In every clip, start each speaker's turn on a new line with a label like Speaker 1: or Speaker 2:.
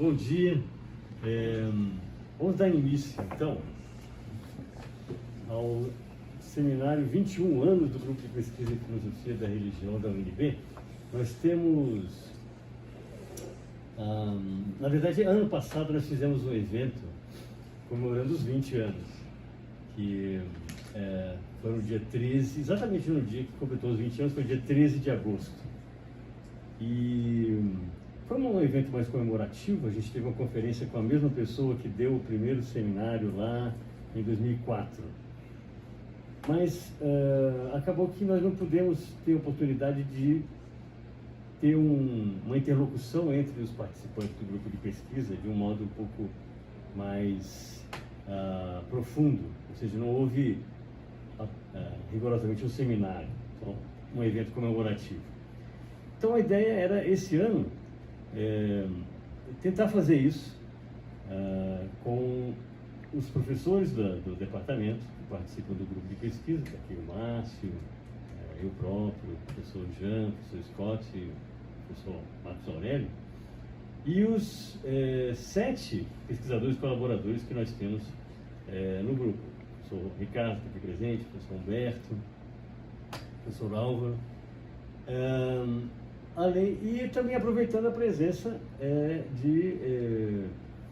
Speaker 1: Bom dia. Vamos dar início, então, ao seminário 21 anos do Grupo de Pesquisa em Filosofia da Religião da UNB. Nós temos, na verdade, ano passado nós fizemos um evento comemorando os 20 anos, que foi no dia 13, exatamente no dia que completou os 20 anos, foi dia 13 de agosto. E foi um evento mais comemorativo. A gente teve uma conferência com a mesma pessoa que deu o primeiro seminário lá em 2004. Mas acabou que nós não pudemos ter oportunidade de ter uma interlocução entre os participantes do grupo de pesquisa de um modo um pouco mais profundo. Ou seja, não houve rigorosamente um seminário, então, um evento comemorativo. Então a ideia era, esse ano, tentar fazer isso com os professores do departamento que participam do grupo de pesquisa, que aqui o Márcio, eu próprio, o professor Jean, o professor Scott, o professor Marcos Aurélio, e os 7 pesquisadores colaboradores que nós temos no grupo. O professor Ricardo, que aqui presente, o professor Humberto, o professor Álvaro, e também aproveitando a presença de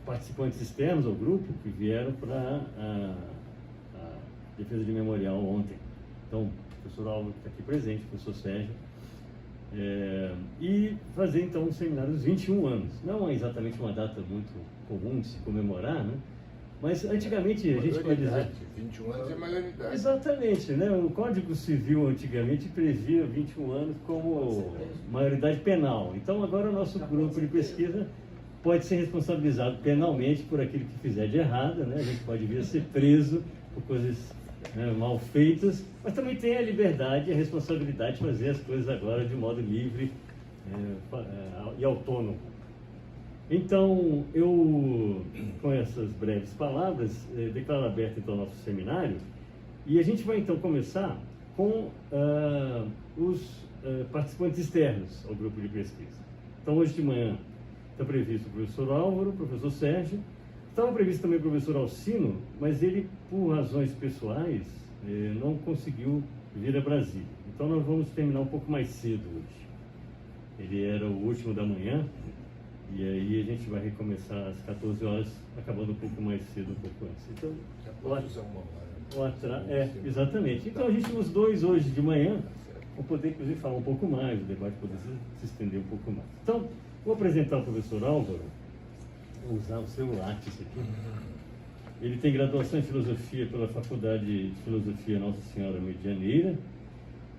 Speaker 1: participantes externos ao grupo que vieram para a defesa de memorial ontem. Então, o professor Álvaro que está aqui presente, o professor Sérgio, e fazer então um seminário dos 21 anos. Não é exatamente uma data muito comum de se comemorar, né? Mas antigamente a gente pode dizer...
Speaker 2: 21 anos é maioridade.
Speaker 1: Exatamente, né? O Código Civil antigamente previa 21 anos como maioridade penal. Então agora o nosso grupo de pesquisa pode ser responsabilizado penalmente por aquilo que fizer de errado, né? A gente pode vir a ser preso por coisas mal feitas, mas também tem a liberdade e a responsabilidade de fazer as coisas agora de modo livre e autônomo. Então, eu, com essas breves palavras, declaro aberto então o nosso seminário, e a gente vai então começar com os participantes externos ao grupo de pesquisa. Então, hoje de manhã está previsto o professor Álvaro, o professor Sérgio, estava previsto também o professor Alcino, mas ele, por razões pessoais, não conseguiu vir a Brasília. Então, nós vamos terminar um pouco mais cedo hoje. Ele era o último da manhã, e aí a gente vai recomeçar às 14 horas, acabando um pouco mais cedo, um pouco antes. Então, exatamente. Então a gente, os dois hoje de manhã, vão poder inclusive falar um pouco mais, o debate poder se estender um pouco mais. Então, vou apresentar o professor Álvaro, vou usar o seu lápis aqui. Ele tem graduação em Filosofia pela Faculdade de Filosofia Nossa Senhora Medianeira,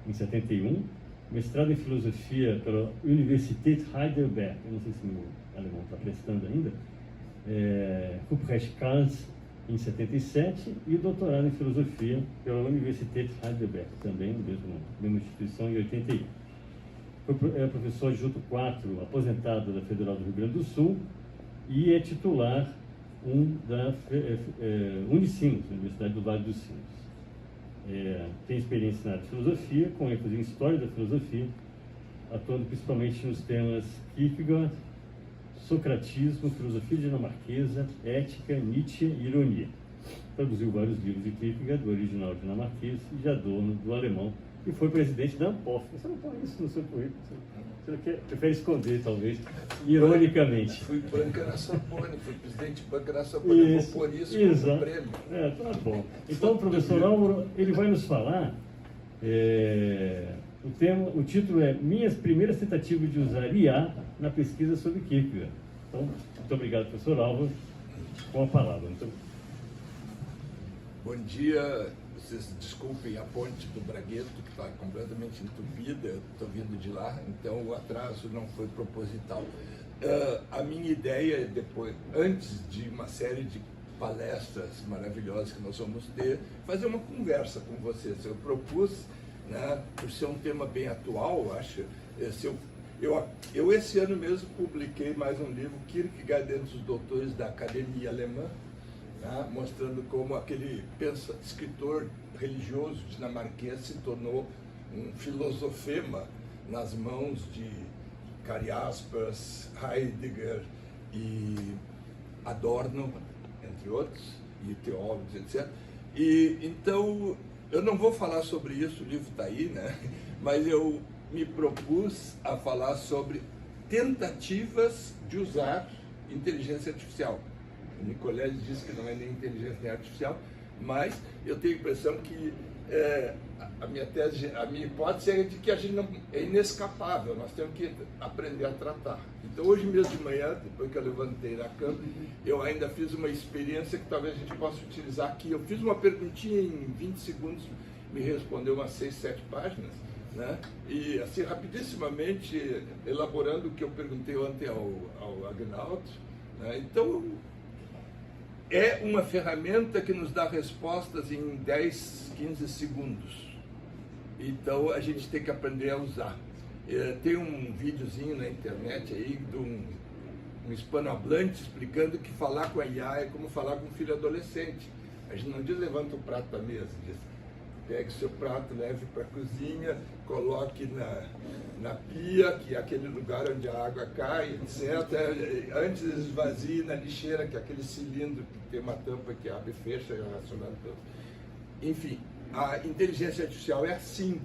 Speaker 1: em 71, mestrado em Filosofia pela Universität Heidelberg, eu não sei se meu alemão está prestando ainda, Ruprecht Karls, em 77, e doutorado em Filosofia pela Universität Heidelberg, também na mesma instituição, em 81. Foi professor adjunto 4, aposentado da Federal do Rio Grande do Sul, e é titular da Unicinos, Universidade do Vale dos Sinos. Tem experiência na área de filosofia, com ênfase em história da filosofia, atuando principalmente nos temas Kierkegaard, socratismo, filosofia dinamarquesa, ética, Nietzsche e ironia. Traduziu vários livros de Kierkegaard, do original dinamarquês, e Adorno, do alemão, e foi presidente da ANPOF. Você não põe isso no seu currículo, você prefere esconder, talvez, ironicamente.
Speaker 2: Fui banca na Sorbonne, fui presidente de banca na Sorbonne, eu vou pôr isso como prêmio.
Speaker 1: Tá bom. Então, o professor Álvaro, ele vai nos falar, o título é Minhas Primeiras Tentativas de Usar IA na Pesquisa sobre Kierkegaard. Então, muito obrigado, professor Álvaro, com a palavra.
Speaker 2: Bom dia. Vocês desculpem a ponte do Bragueto, que está completamente entupida, eu estou vindo de lá, então o atraso não foi proposital. A minha ideia, antes de uma série de palestras maravilhosas que nós vamos ter, fazer uma conversa com vocês. Eu propus, né, por ser um tema bem atual, acho, eu esse ano mesmo publiquei mais um livro, Kierkegaard entre os doutores da Academia Alemã, mostrando como aquele escritor religioso dinamarquês se tornou um filosofema nas mãos de Karl Jaspers, Heidegger, e Adorno, entre outros, e teólogos, etc. E então, eu não vou falar sobre isso, o livro está aí, né? Mas eu me propus a falar sobre tentativas de usar inteligência artificial. O Nicoleles disse que não é nem inteligência nem artificial, mas eu tenho a impressão que a minha tese, a minha hipótese é de que a gente não é inescapável, nós temos que aprender a tratar. Então hoje mesmo de manhã, depois que eu levantei da cama, eu ainda fiz uma experiência que talvez a gente possa utilizar aqui. Eu fiz uma perguntinha em 20 segundos, me respondeu umas 6, 7 páginas, né? E assim, rapidissimamente, elaborando o que eu perguntei ontem ao Agnaldo, né? Então, é uma ferramenta que nos dá respostas em 10, 15 segundos. Então, a gente tem que aprender a usar. Tem um videozinho na internet aí de um hispanohablante explicando que falar com a IA é como falar com um filho adolescente. A gente não diz levanta o prato da mesa, diz pegue o seu prato, leve para a cozinha, coloque na pia, que é aquele lugar onde a água cai, etc. Antes esvazie na lixeira, que é aquele cilindro que tem uma tampa que abre e fecha relacionado pelo... Enfim, a inteligência artificial é assim.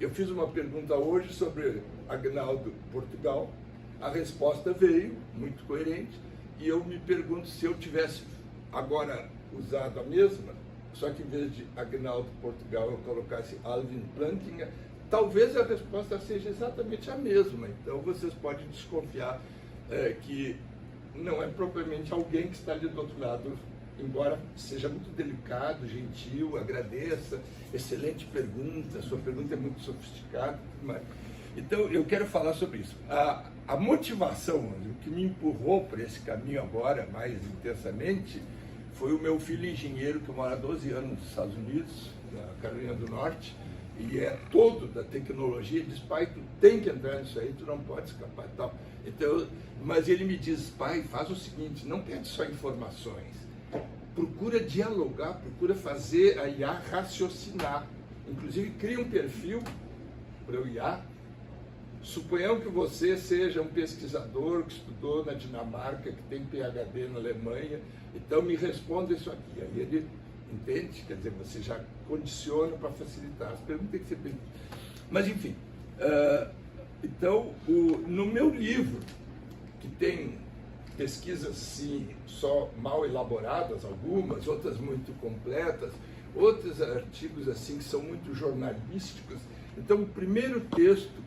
Speaker 2: Eu fiz uma pergunta hoje sobre Agnaldo Portugal, a resposta veio, muito coerente, e eu me pergunto se eu tivesse agora usado a mesma, só que em vez de Agnaldo Portugal eu colocasse Alvin Plantinga, talvez a resposta seja exatamente a mesma. Então vocês podem desconfiar que não é propriamente alguém que está ali do outro lado, embora seja muito delicado, gentil, agradeça, excelente pergunta, sua pergunta é muito sofisticada. Mas... Então eu quero falar sobre isso. A motivação, o que me empurrou para esse caminho agora, mais intensamente, foi o meu filho engenheiro, que mora há 12 anos nos Estados Unidos, na Carolina do Norte, e é todo da tecnologia, diz, pai, tu tem que entrar nisso aí, tu não pode escapar e tal. Então, mas ele me diz, pai, faz o seguinte, não pede só informações, procura dialogar, procura fazer a IA raciocinar, inclusive cria um perfil para o IA. Suponhamos que você seja um pesquisador que estudou na Dinamarca, que tem PhD na Alemanha, então me responda isso aqui. Aí ele entende, quer dizer, você já condiciona para facilitar. As perguntas têm que ser bem... Mas, enfim, então, no meu livro, que tem pesquisas, sim, só mal elaboradas, algumas, outras muito completas, outros artigos, assim, que são muito jornalísticos. Então, o primeiro texto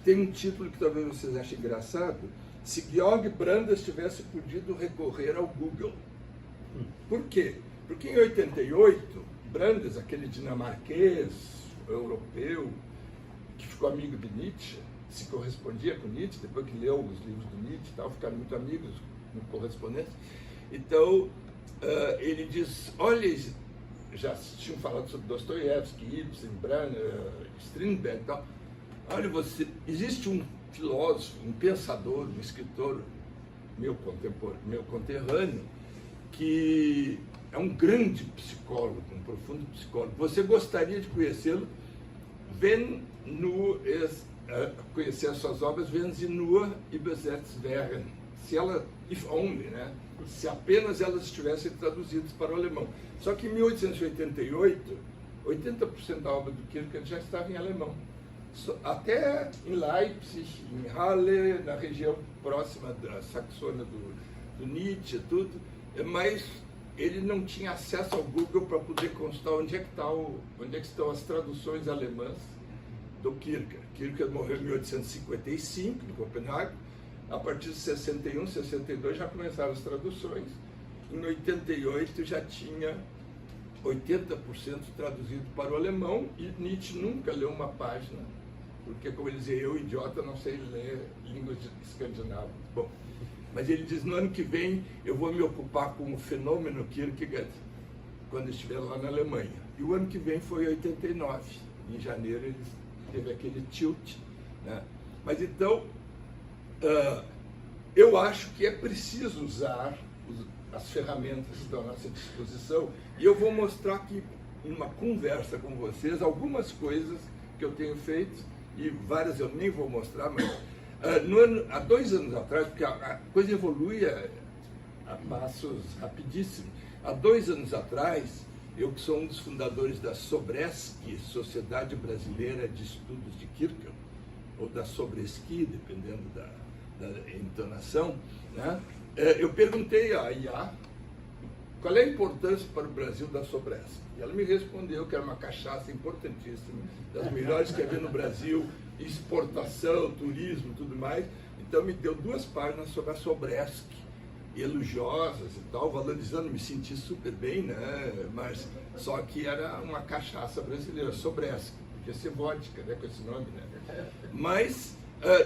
Speaker 2: tem um título que talvez vocês achem engraçado: se Georg Brandes tivesse podido recorrer ao Google. Por quê? Porque em 88, Brandes, aquele dinamarquês, europeu, que ficou amigo de Nietzsche, se correspondia com Nietzsche, depois que leu os livros do Nietzsche e tal, ficaram muito amigos no correspondência. Então, ele diz, olha, já tinham falado sobre Dostoiévski, Ibsen, Strindberg e tal. Olha, existe um filósofo, um pensador, um escritor meu conterrâneo, que é um grande psicólogo, um profundo psicólogo. Você gostaria de conhecê-lo? Conhecer as suas obras, wenn sie nur übersetzt wären. Se ela, if only, né? Se apenas elas estivessem traduzidas para o alemão. Só que em 1888, 80% da obra do Kierkegaard já estava em alemão. Até em Leipzig, em Halle, na região próxima da Saxônia do Nietzsche, tudo, mas ele não tinha acesso ao Google para poder consultar onde é que estão as traduções alemãs do Kierkegaard. Kierkegaard morreu em 1855, em Copenhague. A partir de 61, 62 já começaram as traduções. Em 88 já tinha 80% traduzido para o alemão, e Nietzsche nunca leu uma página, porque, como ele dizia, eu, idiota, não sei ler línguas escandinavas. Bom, mas ele diz, no ano que vem eu vou me ocupar com o fenômeno Kierkegaard, quando estiver lá na Alemanha. E o ano que vem foi 89. Em janeiro ele teve aquele tilt, né? Mas então, eu acho que é preciso usar as ferramentas que estão à nossa disposição, e eu vou mostrar aqui, numa conversa com vocês, algumas coisas que eu tenho feito, e várias eu nem vou mostrar, mas Há 2 anos atrás, porque a coisa evolui a passos rapidíssimos. Há 2 anos atrás, eu que sou um dos fundadores da Sobresc, Sociedade Brasileira de Estudos de Kierkegaard, ou da Sobreski, dependendo da entonação, né? Eu perguntei à IA qual é a importância para o Brasil da Sobresc. E ela me respondeu que era uma cachaça importantíssima, das melhores que havia no Brasil, exportação, turismo, tudo mais. Então me deu 2 páginas sobre a Sobresc, elogiosas e tal, valorizando, me senti super bem, né? Mas só que era uma cachaça brasileira, Sobresc, podia ser vodka, né? Com esse nome, né? Mas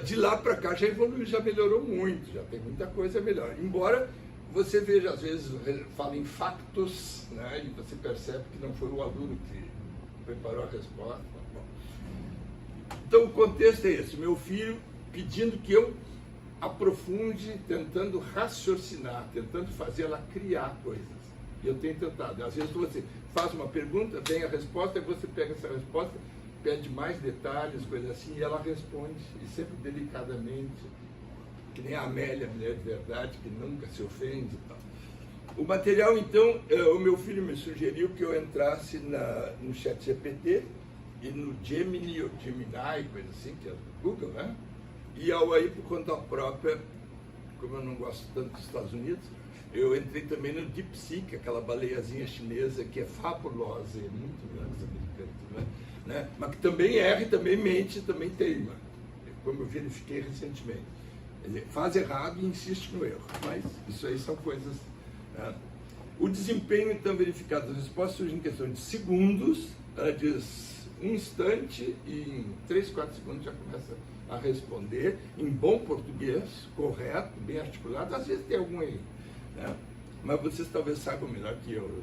Speaker 2: de lá para cá já evoluiu, já melhorou muito, já tem muita coisa melhor. Embora você veja, às vezes, fala em factos, né? E você percebe que não foi o aluno que preparou a resposta. Bom. Então o contexto é esse, meu filho pedindo que eu aprofunde, tentando raciocinar, tentando fazer ela criar coisas. E eu tenho tentado. Às vezes você faz uma pergunta, vem a resposta, e você pega essa resposta, pede mais detalhes, coisas assim, e ela responde, e sempre delicadamente, que nem a Amélia, mulher de verdade, que nunca se ofende e tal. O material, então, o meu filho me sugeriu que eu entrasse no ChatGPT e no Gemini, ou Gemini, coisa assim, que é do Google, né? E ao aí, por conta própria, como eu não gosto tanto dos Estados Unidos, eu entrei também no DeepSeek, aquela baleiazinha chinesa que é fabulosa, é muito grande essa americana, né? Mas que também erra, também mente, também teima, como eu verifiquei recentemente. Quer dizer, faz errado e insiste no erro, mas isso aí são coisas... Né? O desempenho, então, verificado, as respostas surgem em questão de segundos, ela diz um instante e em 3, 4 segundos já começa a responder em bom português, correto, bem articulado, às vezes tem algum erro, né? Mas vocês talvez saibam melhor que eu.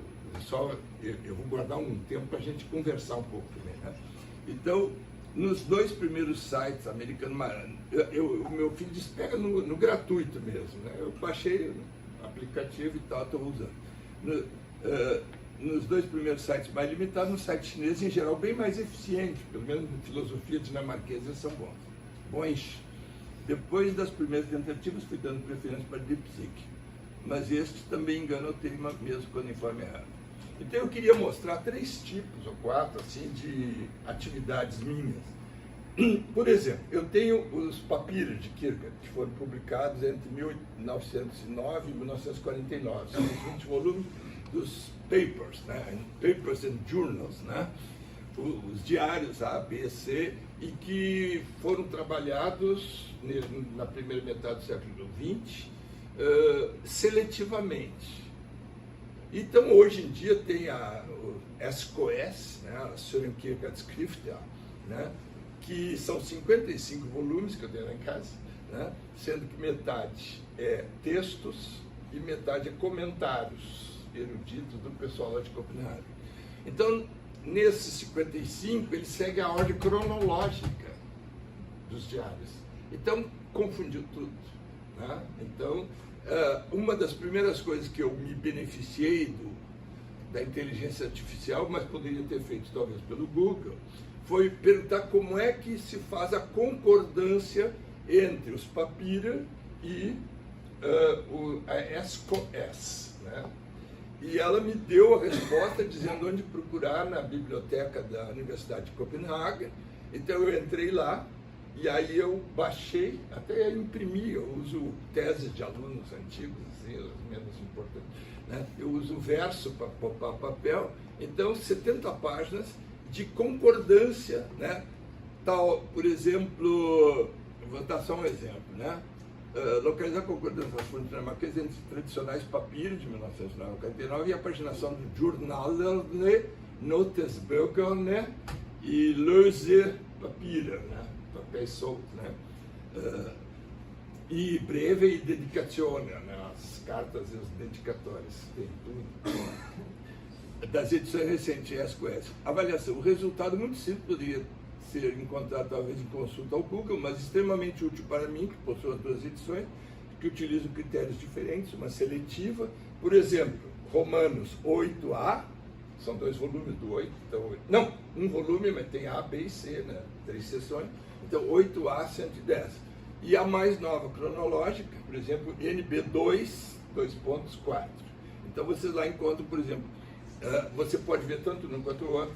Speaker 2: Eu vou guardar um tempo para a gente conversar um pouco também, né? Então, nos 2 primeiros sites americanos, o meu filho disse, pega no gratuito mesmo, né? Eu baixei o aplicativo e tal, estou usando. Nos 2 primeiros sites mais limitados, no site chinês, em geral, bem mais eficiente, pelo menos na filosofia dinamarquesa, são bons. Depois das primeiras tentativas, fui dando preferência para DeepSeek. Mas este também engana o tema mesmo quando informa errado. Então eu queria mostrar 3 tipos ou 4 assim, de atividades minhas. Por exemplo, eu tenho os papiros de Kierkegaard, que foram publicados entre 1909 e 1949. São os 20 volumes dos papers, né? Papers and Journals, né? Os diários A, B, C, e que foram trabalhados na primeira metade do século XX seletivamente. Então, hoje em dia, tem o SQS, né, a Søren Kierkegaard Skrifter, né, que são 55 volumes que eu tenho lá em casa, né, sendo que metade é textos e metade é comentários eruditos do pessoal lá de Copenhague. Então, nesses 55, ele segue a ordem cronológica dos diários. Então, confundiu tudo, né? Então, uma das primeiras coisas que eu me beneficiei da inteligência artificial, mas poderia ter feito talvez pelo Google, foi perguntar como é que se faz a concordância entre os papira e a SQS, né? E ela me deu a resposta dizendo onde procurar na biblioteca da Universidade de Copenhague. Então eu entrei lá e aí eu baixei, até imprimi, eu uso teses de alunos antigos, assim, as menos importantes, né? Eu uso verso para popar papel, então 70 páginas de concordância, né? Tal, por exemplo, vou dar só um exemplo, né? Localizar a concordância das fontes dinamarquesas entre os tradicionais papiros de 1949 e a paginação do Journalerne, Notesbøkerne e Løse Papirer, né? Papéis soltos, né? E breve e dedicazione, né? As cartas e os dedicatórios, tem tudo. Das edições recentes, SQS. Avaliação. O resultado muito simples poderia ser encontrado talvez em consulta ao Google, mas extremamente útil para mim, que possui as 2 edições, que utilizam critérios diferentes, uma seletiva. Por exemplo, Romanos 8a, são 2 volumes do 8, então, não, um volume, mas tem A, B e C, né? 3 seções, então 8a, 110. E a mais nova cronológica, por exemplo, NB2, 2.4. Então vocês lá encontram, por exemplo, você pode ver tanto um quanto o outro,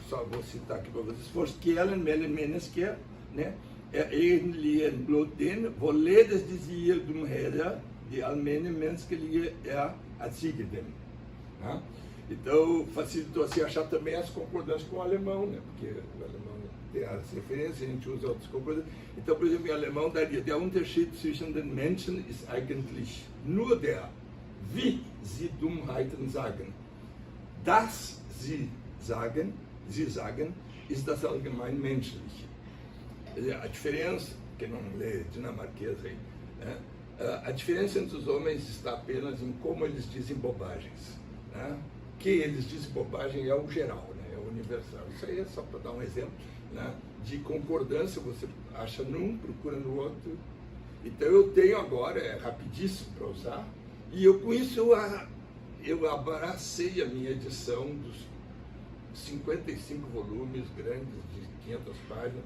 Speaker 2: só vou citar aqui para vocês, Forskellen mellan mennesker, né? Egentlig en blot den, hvorledes de sier de herrer, de almene menneskelige at sige dem. Tá? Então, facilitou assim achar também as concordâncias com o alemão, né? Porque o alemão tem as referências, a gente usa outras concordâncias. Então, por exemplo, em alemão daria, der Unterschied zwischen den Menschen ist eigentlich nur der, wie sie Dummheiten sagen. Das sie sagen, ist das allgemein menschliche. A diferença, que não lê dinamarquês aí, né? A diferença entre os homens está apenas em como eles dizem bobagens. Né? Que eles dizem bobagem é o geral, né? É o universal. Isso aí é só para dar um exemplo, né? De concordância, você acha num, procura no outro. Então eu tenho agora, é rapidíssimo para usar, e eu com isso eu abracei a minha edição dos 55 volumes grandes, de 500 páginas,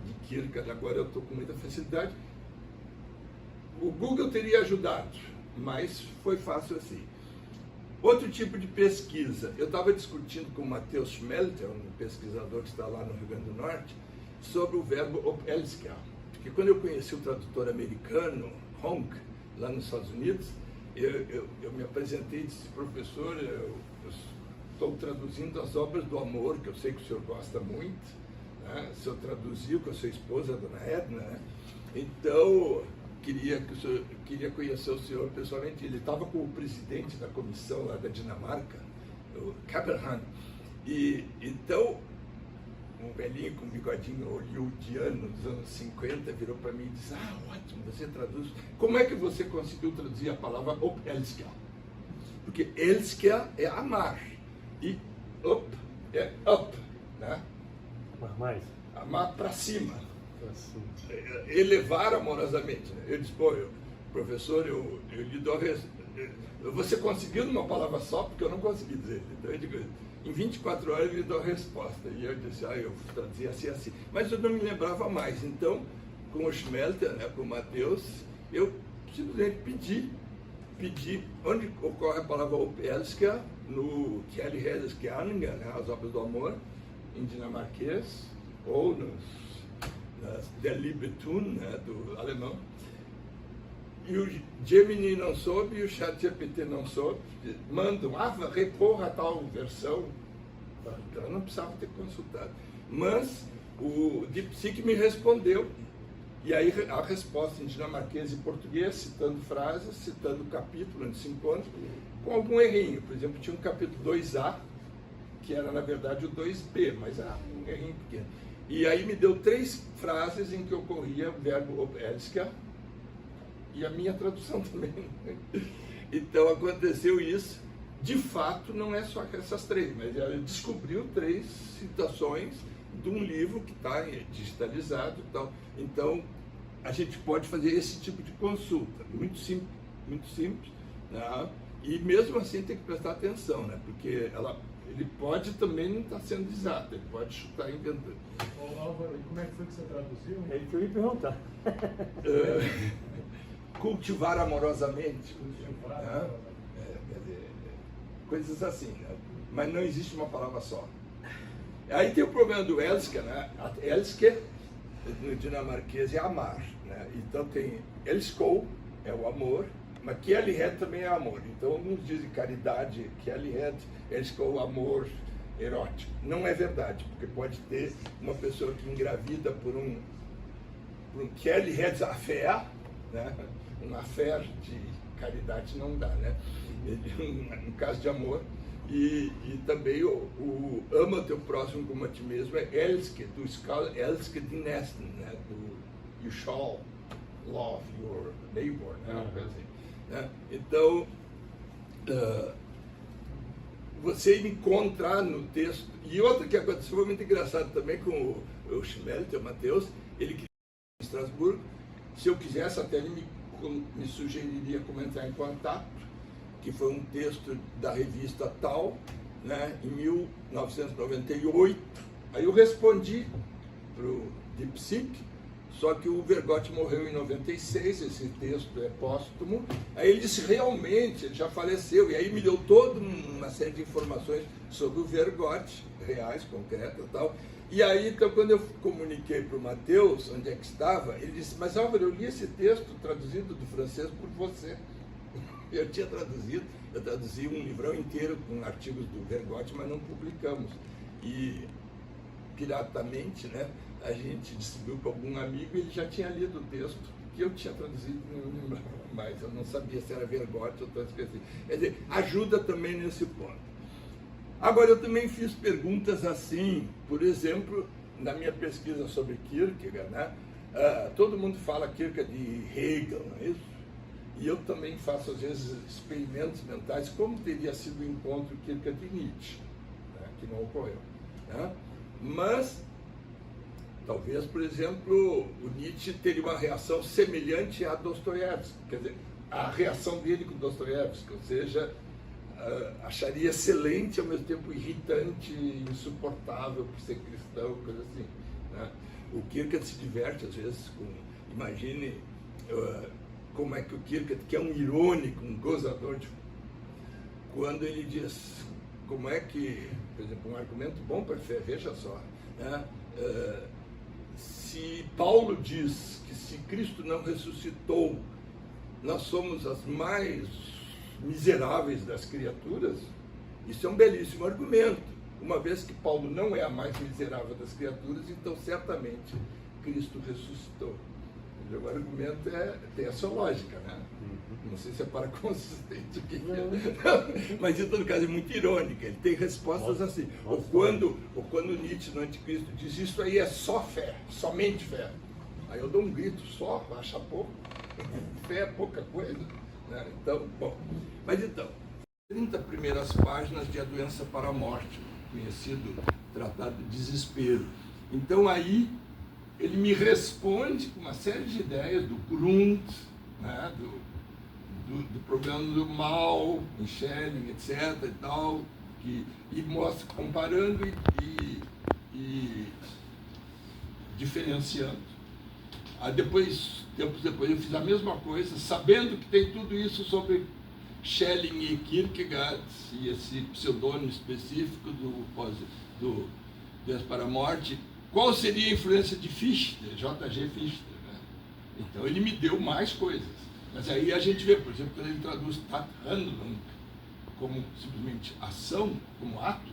Speaker 2: de Kierkegaard. Agora eu estou com muita facilidade. O Google teria ajudado, mas foi fácil assim. Outro tipo de pesquisa, eu estava discutindo com o Matheus Schmelter, um pesquisador que está lá no Rio Grande do Norte, sobre o verbo opelsker. Porque quando eu conheci o tradutor americano, Honk, lá nos Estados Unidos, eu me apresentei e disse, professor, eu estou traduzindo as obras do amor, que eu sei que o senhor gosta muito, né? O senhor traduziu com a sua esposa, a dona Edna, né? Então, queria conhecer o senhor pessoalmente. Ele estava com o presidente da comissão lá da Dinamarca, o Caberhan, e então um velhinho com um bigodinho hollywoodiano dos anos 50 virou para mim e disse, ótimo, você traduz. Como é que você conseguiu traduzir a palavra opelsker? Porque elsker é amar e up é up, né?
Speaker 1: Amar mais?
Speaker 2: Amar para cima.
Speaker 1: Assim.
Speaker 2: Elevar amorosamente, né? Eu disse, pô, professor, eu lhe dou você conseguiu numa palavra só, porque eu não consegui dizer. Então eu digo, em 24 horas eu lhe dou a resposta. E eu disse, eu traduzia assim, assim. Mas eu não me lembrava mais. Então, com o Schmelter, né, com o Matheus, eu simplesmente pedi onde ocorre a palavra opelsker, no Kjell Heders Gerninger, né, as obras do amor, em dinamarquês, ou Der Liebe Tun, né, do alemão. E o Gemini não soube e o ChatGPT não soube. Mandam, recorra a tal versão. Então eu não precisava ter consultado. Mas o DeepSeek me respondeu. E aí a resposta em dinamarquês e português, citando frases, citando o capítulo onde se encontra, com algum errinho. Por exemplo, tinha um capítulo 2A, que era na verdade o 2B, mas um errinho pequeno. E aí me deu 3 frases em que ocorria o verbo opelsker e a minha tradução também. Então aconteceu isso. De fato, não é só essas 3, mas ela descobriu 3 citações de um livro que está digitalizado e tal. Então, a gente pode fazer esse tipo de consulta, muito simples, né? E mesmo assim tem que prestar atenção, né? Porque ele pode também não estar sendo exato, ele pode chutar inventando.
Speaker 3: Álvaro, e como é que foi que você traduziu?
Speaker 1: É isso que eu ia perguntar.
Speaker 2: Cultivar amorosamente.
Speaker 3: Cultivar
Speaker 2: Né?
Speaker 3: amorosamente.
Speaker 2: Quer dizer, coisas assim, né? Mas não existe uma palavra só. Aí tem o problema do elsker, né? Elsker, no dinamarquês, é amar, né? Então tem elskov, é o amor, mas kjærlighed também é amor. Então alguns dizem caridade, kjærlighed, elskov, amor erótico. Não é verdade, porque pode ter uma pessoa que engravida por um kjærlighedsaffair, né? Um affair de caridade não dá, né? Um caso de amor. E também o ama teu próximo como a ti mesmo é elske, du skal elske din næsten, né? You shall love your neighbor, né? Assim, né? Então, você encontrar no texto. E outra que aconteceu foi muito engraçado também com o Schmelter, o Matheus, ele queria em Estrasburgo. Se eu quisesse, até ele me sugeriria como entrar em contato, que foi um texto da revista Tal, né, em 1998. Aí eu respondi para o DeepSeek Só que o Vergotti morreu em 96, esse texto é póstumo. Aí ele disse, realmente, ele já faleceu. E aí me deu toda uma série de informações sobre o Vergotti, reais, concretas e tal. E aí, então, quando eu comuniquei para o Matheus onde é que estava, ele disse, mas Álvaro, eu li esse texto traduzido do francês por você. Eu tinha traduzido, eu traduzi um livrão inteiro com artigos do Vergotti, mas não publicamos. E, piratamente, né, a gente distribuiu para algum amigo e ele já tinha lido o texto que eu tinha traduzido, não lembrava mais, eu não sabia se era Vergotti ou tanto esqueci. Quer dizer, ajuda também nesse ponto. Agora, eu também fiz perguntas assim, por exemplo, na minha pesquisa sobre Kierkegaard, né, todo mundo fala Kierkegaard de Hegel, não é isso? E eu também faço, às vezes, experimentos mentais, como teria sido o encontro Kierkegaard e Nietzsche, né, que não ocorreu. Né? Mas, talvez, por exemplo, o Nietzsche teria uma reação semelhante a Dostoiévski, quer dizer, a reação dele com Dostoiévski, ou seja, acharia excelente, ao mesmo tempo irritante, insuportável por ser cristão, coisa assim. Né? O Kierkegaard se diverte, às vezes, com, imagine como é que o Kierkegaard, que é um irônico, um gozador, quando ele diz, como é que, por exemplo, um argumento bom para fé, veja só, né? Se Paulo diz que se Cristo não ressuscitou, nós somos as mais miseráveis das criaturas, isso é um belíssimo argumento. Uma vez que Paulo não é a mais miserável das criaturas, então certamente Cristo ressuscitou. O argumento tem a sua lógica, né? Não sei se é para consistente o que é. Mas em todo caso é muito irônica, ele tem respostas assim. Ou quando Nietzsche no Anticristo diz isso aí é só fé, somente fé. Aí eu dou um grito, só, acha pouco. Fé é pouca coisa. Né? Então, bom. Mas então, 30 primeiras páginas de A Doença para a Morte, conhecido Tratado de Desespero. Então aí ele me responde com uma série de ideias do Grund, né, do problema do mal, em Schelling, etc. e tal, e mostra, comparando e diferenciando. Aí depois, tempos depois, eu fiz a mesma coisa, sabendo que tem tudo isso sobre Schelling e Kierkegaard, e esse pseudônimo específico do Doença para a Morte. Qual seria a influência de Fichte, J.G. Fichte? Né? Então ele me deu mais coisas. Mas aí a gente vê, por exemplo, quando ele traduz Tat Handlung como simplesmente ação, como ato,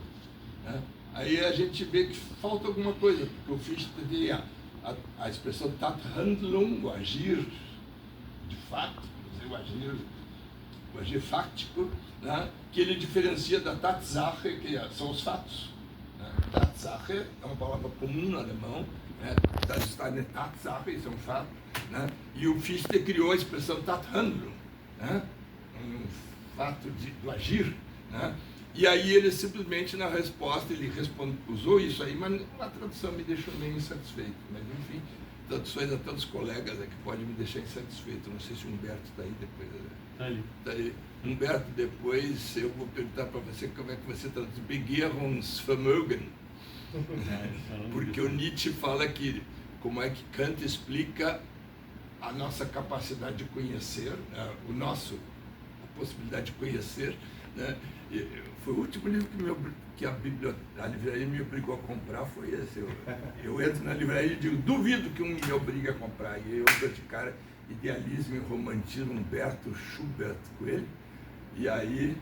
Speaker 2: né? Aí a gente vê que falta alguma coisa, porque o Fichte teria a expressão Tat Handlung, o agir de fato, o agir fáctico, né? Que ele diferencia da Tatsache, que são os fatos. Tatsache é uma palavra comum no alemão, né? Tatsache, isso é um fato, né? E o Fichte criou a expressão Tathandlung, né? Um fato do agir, né? E aí ele simplesmente na resposta, ele usou isso aí, mas a tradução me deixou meio insatisfeito, mas enfim, traduções a tantos colegas que podem me deixar insatisfeito, não sei se o Humberto está aí depois. Tá aí. Humberto, depois eu vou perguntar para você como é que você traduz Begehrungsvermögen, porque o Nietzsche fala que, como é que Kant explica a nossa capacidade de conhecer, né? A possibilidade de conhecer, né? Foi o último livro que a livraria me obrigou a comprar, foi esse. Eu entro na livraria e digo, duvido que um me obrigue a comprar, e eu dou de cara Idealismo e Romantismo, Humberto Schubert Coelho, e aí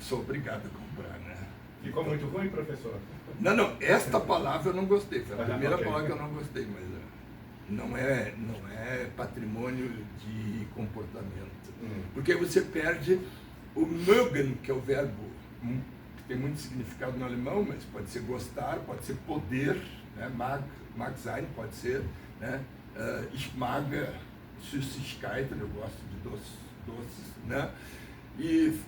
Speaker 2: sou obrigado a comprar, né?
Speaker 3: Ficou muito ruim, professor?
Speaker 2: Não, esta palavra eu não gostei, foi a primeira palavra que eu não gostei, mas não é patrimônio de comportamento. Porque você perde o mögen, que é o verbo, que tem muito significado no alemão, mas pode ser gostar, pode ser poder, né? Mag sein, pode ser, né? Ich mag Süßigkeiten, eu gosto de doces, né? E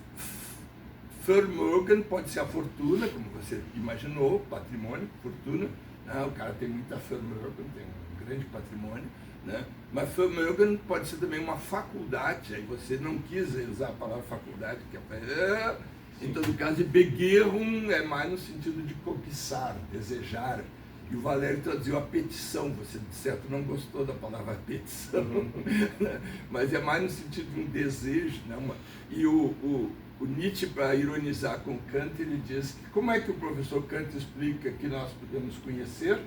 Speaker 2: Vermögen pode ser a fortuna, como você imaginou, patrimônio, fortuna, né? O cara tem muita Vermögen, tem um grande patrimônio, né? Mas Vermögen pode ser também uma faculdade, aí você não quis usar a palavra faculdade, que em todo caso, Begehrung é mais no sentido de cobiçar, desejar, E o Valério traduziu a petição. Você, de certo, não gostou da palavra petição, né? Mas é mais no sentido de um desejo, né? E o Nietzsche, para ironizar com Kant, ele diz que como é que o professor Kant explica que nós podemos conhecer?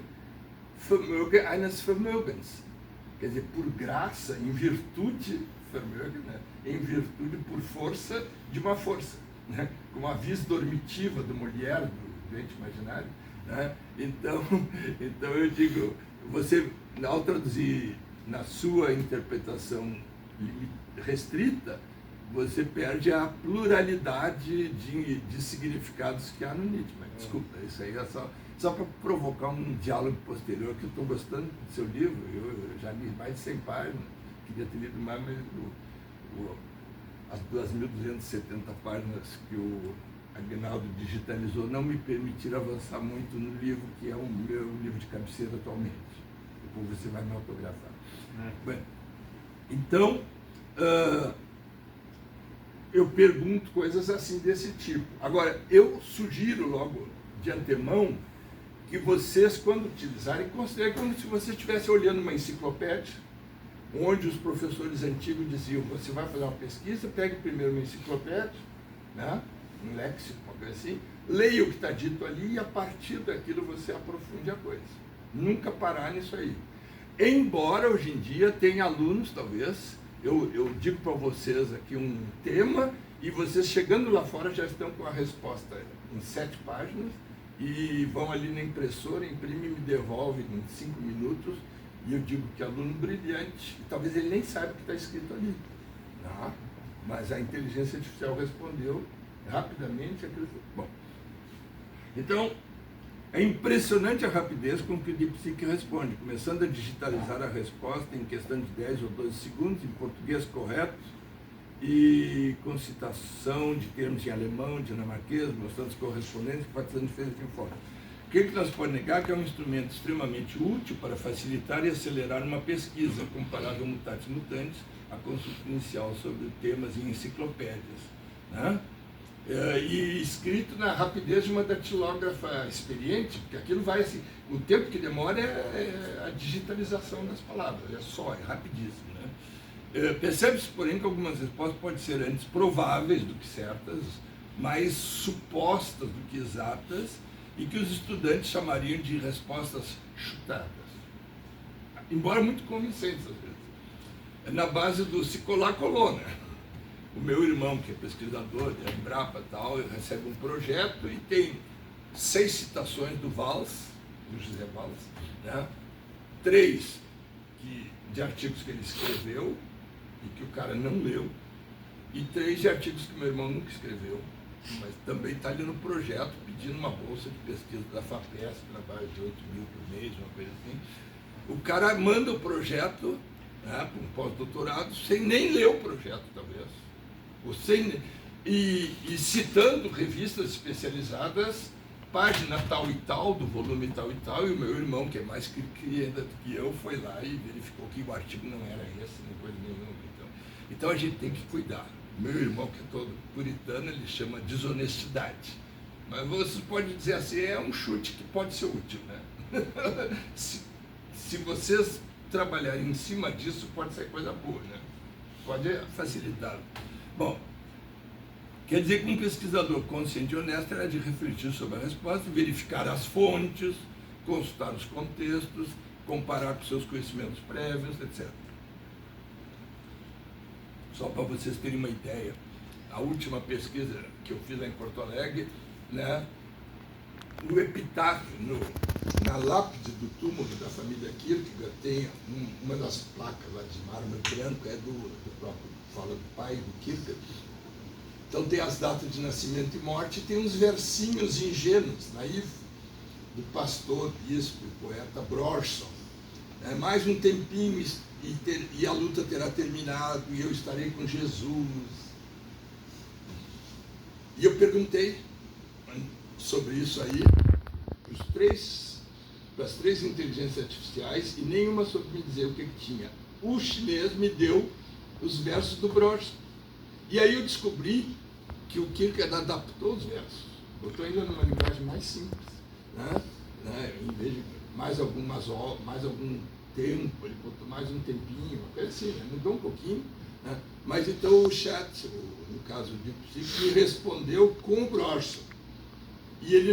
Speaker 2: Vermögen eines Vermögens. Quer dizer, por graça, em virtude, Vermögen, né? Em virtude, por força de uma força, né? Como a vis dormitiva do Molière, do doente imaginário, né? Então eu digo, você, ao traduzir na sua interpretação restrita, você perde a pluralidade de significados que há no Nietzsche. Mas, desculpa, isso aí é só para provocar um diálogo posterior, que eu estou gostando do seu livro. Eu já li mais de 100 páginas, queria ter lido mais, mas as 2.270 páginas que o Aguinaldo digitalizou não me permitiram avançar muito no livro, que é o meu livro de cabeceira atualmente. Depois você vai me autografar. Bem, então, eu pergunto coisas assim desse tipo. Agora, eu sugiro logo de antemão que vocês, quando utilizarem, considerem como se você estivesse olhando uma enciclopédia, onde os professores antigos diziam, você vai fazer uma pesquisa, pegue primeiro uma enciclopédia, né? Um léxico, uma coisa assim, leia o que está dito ali e a partir daquilo você aprofunde a coisa. Nunca parar nisso aí. Embora hoje em dia tenha alunos, talvez, eu digo para vocês aqui um tema e vocês chegando lá fora já estão com a resposta em 7 páginas e vão ali na impressora, imprime e me devolve em 5 minutos e eu digo que aluno brilhante, e talvez ele nem saiba o que está escrito ali, tá? Mas a inteligência artificial respondeu rapidamente aquilo. Bom, então é impressionante a rapidez com que o DeepSeek responde, começando a digitalizar a resposta em questão de 10 ou 12 segundos, em português correto, e com citação de termos em alemão, dinamarquês, mostrando as correspondências, enfatizando diferença de forma. O que nós podemos negar? Que é um instrumento extremamente útil para facilitar e acelerar uma pesquisa, comparável mutatis mutandis, a consulta inicial sobre temas em enciclopédias, né? E escrito na rapidez de uma datilógrafa experiente, porque aquilo vai assim, o tempo que demora é a digitalização das palavras, é rapidíssimo, né? Percebe-se, porém, que algumas respostas podem ser antes prováveis do que certas, mais supostas do que exatas, e que os estudantes chamariam de respostas chutadas, embora muito convincentes às vezes. Na base do se colar, colou, né? O meu irmão, que é pesquisador de Embrapa e tal, recebe um projeto e tem 6 citações do Valls, do José Valls, né? 3 de artigos que ele escreveu e que o cara não leu, e 3 de artigos que meu irmão nunca escreveu, mas também está ali no projeto pedindo uma bolsa de pesquisa da FAPESP na base de 8 mil por mês, uma coisa assim. O cara manda o projeto, né, para um pós-doutorado sem nem ler o projeto, talvez. E citando revistas especializadas, página tal e tal, do volume tal e tal, e o meu irmão, que é mais cri-cri ainda do que eu, foi lá e verificou que o artigo não era esse, nem coisa nenhuma. Então a gente tem que cuidar. Meu irmão, que é todo puritano, ele chama desonestidade. Mas você pode dizer assim, é um chute que pode ser útil, né? se vocês trabalharem em cima disso, pode ser coisa boa, né? Pode facilitar. Bom, quer dizer que um pesquisador consciente e honesto era de refletir sobre a resposta, verificar as fontes, consultar os contextos, comparar com seus conhecimentos prévios, etc. Só para vocês terem uma ideia, a última pesquisa que eu fiz lá em Porto Alegre, né, no epitáfio, na lápide do túmulo da família Kierkegaard, tem uma das placas lá de mármore branco, é do próprio, fala do pai do Kierkegaard. Então tem as datas de nascimento e morte, e tem uns versinhos ingênuos, naivos, do pastor, bispo e poeta Brorson. Mais um tempinho e a luta terá terminado, e eu estarei com Jesus. E eu perguntei sobre isso aí para as 3 inteligências artificiais, e nenhuma soube me dizer o que tinha. O chinês me deu os versos do Brorson. E aí eu descobri que o Kierkegaard adaptou os versos, botou ainda numa linguagem mais simples, né? Em vez de mais algumas horas, mais algum tempo, ele botou mais um tempinho, uma coisa assim, né? Mudou um pouquinho, né? Mas então o chat, no caso do DeepSeek, me respondeu com o Brorson. E ele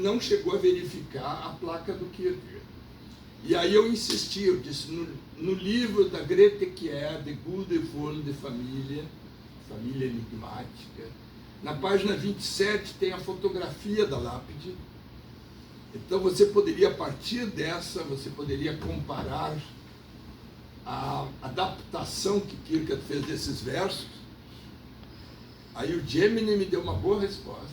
Speaker 2: não chegou a verificar a placa do Kierkegaard. E aí eu insisti, eu disse, no livro da Grete Kier, De Gode Form de Família, Família Enigmática, na página 27 tem a fotografia da lápide. Então você poderia, a partir dessa, você poderia comparar a adaptação que Kierkegaard fez desses versos. Aí o Gemini me deu uma boa resposta.